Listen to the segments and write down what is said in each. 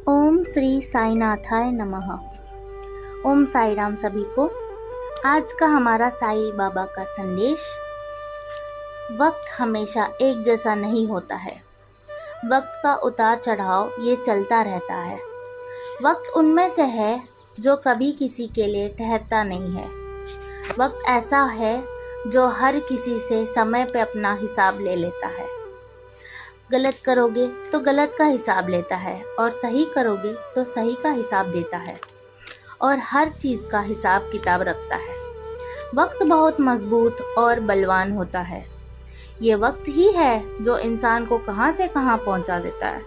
ओम श्री साईनाथाय नमः। ओम साई राम सभी को। आज का हमारा साईं बाबा का संदेश, वक्त हमेशा एक जैसा नहीं होता है। वक्त का उतार चढ़ाव ये चलता रहता है। वक्त उनमें से है जो कभी किसी के लिए ठहरता नहीं है। वक्त ऐसा है जो हर किसी से समय पे अपना हिसाब ले लेता है। गलत करोगे तो गलत का हिसाब लेता है और सही करोगे तो सही का हिसाब देता है और हर चीज़ का हिसाब किताब रखता है। वक्त बहुत मजबूत और बलवान होता है। ये वक्त ही है जो इंसान को कहाँ से कहाँ पहुँचा देता है।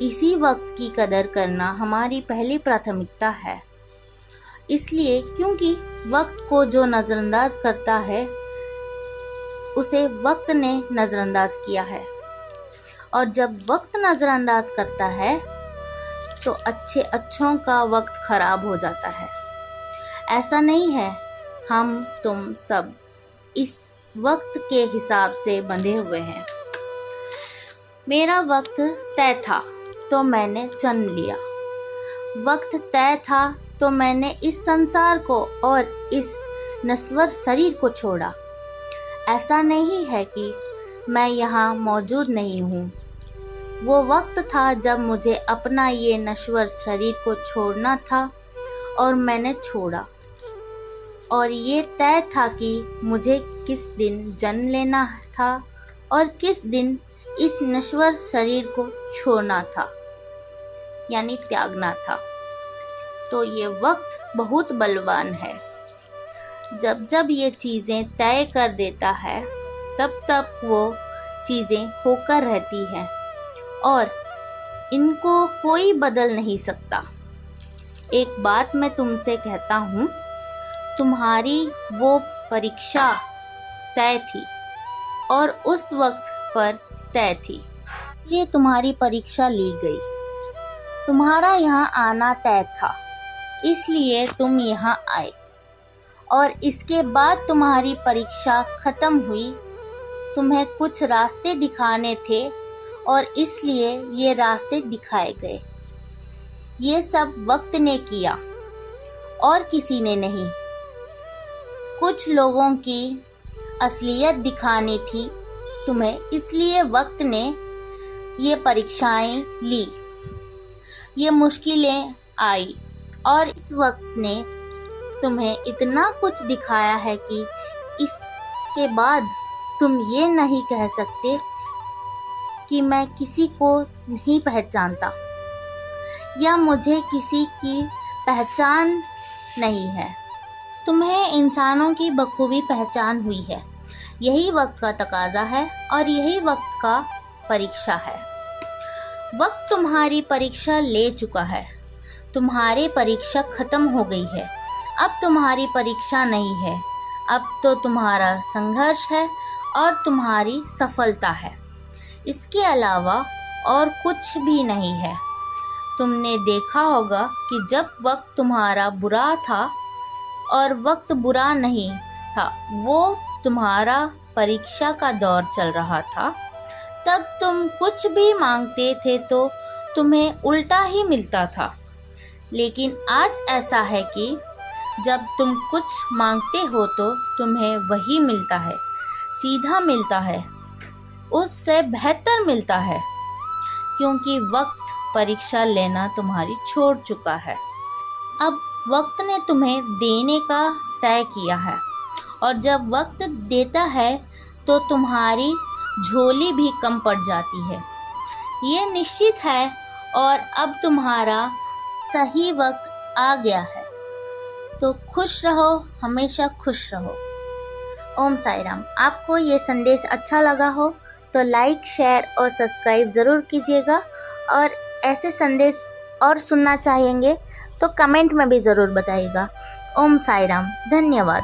इसी वक्त की कदर करना हमारी पहली प्राथमिकता है। इसलिए क्योंकि वक्त को जो नज़रअंदाज करता है उसे वक्त ने नज़रअंदाज किया है, और जब वक्त नज़रअंदाज करता है तो अच्छों का वक्त ख़राब हो जाता है। ऐसा नहीं है, हम तुम सब इस वक्त के हिसाब से बंधे हुए हैं। मेरा वक्त तय था तो मैंने जन्म लिया। वक्त तय था तो मैंने इस संसार को और इस नश्वर शरीर को छोड़ा। ऐसा नहीं है कि मैं यहाँ मौजूद नहीं हूँ। वो वक्त था जब मुझे अपना ये नश्वर शरीर को छोड़ना था और मैंने छोड़ा। और ये तय था कि मुझे किस दिन जन्म लेना था और किस दिन इस नश्वर शरीर को छोड़ना था, यानी त्यागना था। तो ये वक्त बहुत बलवान है। जब जब ये चीज़ें तय कर देता है तब तब वो चीज़ें होकर रहती हैं और इनको कोई बदल नहीं सकता। एक बात मैं तुमसे कहता हूँ, तुम्हारी वो परीक्षा तय थी और उस वक्त पर तय थी, ये तुम्हारी परीक्षा ली गई। तुम्हारा यहाँ आना तय था, इसलिए तुम यहाँ आए, और इसके बाद तुम्हारी परीक्षा ख़त्म हुई। तुम्हें कुछ रास्ते दिखाने थे और इसलिए ये रास्ते दिखाए गए। ये सब वक्त ने किया और किसी ने नहीं। कुछ लोगों की असलियत दिखानी थी तुम्हें, इसलिए वक्त ने ये परीक्षाएं ली, ये मुश्किलें आई, और इस वक्त ने तुम्हें इतना कुछ दिखाया है कि इसके बाद तुम ये नहीं कह सकते कि मैं किसी को नहीं पहचानता या मुझे किसी की पहचान नहीं है। तुम्हें इंसानों की बखूबी पहचान हुई है। यही वक्त का तकाजा है और यही वक्त का परीक्षा है। वक्त तुम्हारी परीक्षा ले चुका है। तुम्हारी परीक्षा ख़त्म हो गई है। अब तुम्हारी परीक्षा नहीं है, अब तो तुम्हारा संघर्ष है और तुम्हारी सफलता है। इसके अलावा और कुछ भी नहीं है। तुमने देखा होगा कि जब वक्त तुम्हारा बुरा था और वक्त बुरा नहीं था, वो तुम्हारा परीक्षा का दौर चल रहा था, तब तुम कुछ भी मांगते थे तो तुम्हें उल्टा ही मिलता था। लेकिन आज ऐसा है कि जब तुम कुछ मांगते हो तो तुम्हें वही मिलता है, सीधा मिलता है, उससे बेहतर मिलता है, क्योंकि वक्त परीक्षा लेना तुम्हारी छोड़ चुका है। अब वक्त ने तुम्हें देने का तय किया है, और जब वक्त देता है तो तुम्हारी झोली भी कम पड़ जाती है। ये निश्चित है, और अब तुम्हारा सही वक्त आ गया है। तो खुश रहो, हमेशा खुश रहो। ओम साई राम। आपको ये संदेश अच्छा लगा हो तो लाइक, शेयर और सब्सक्राइब ज़रूर कीजिएगा, और ऐसे संदेश और सुनना चाहेंगे तो कमेंट में भी ज़रूर बताइएगा। ओम साई राम। धन्यवाद।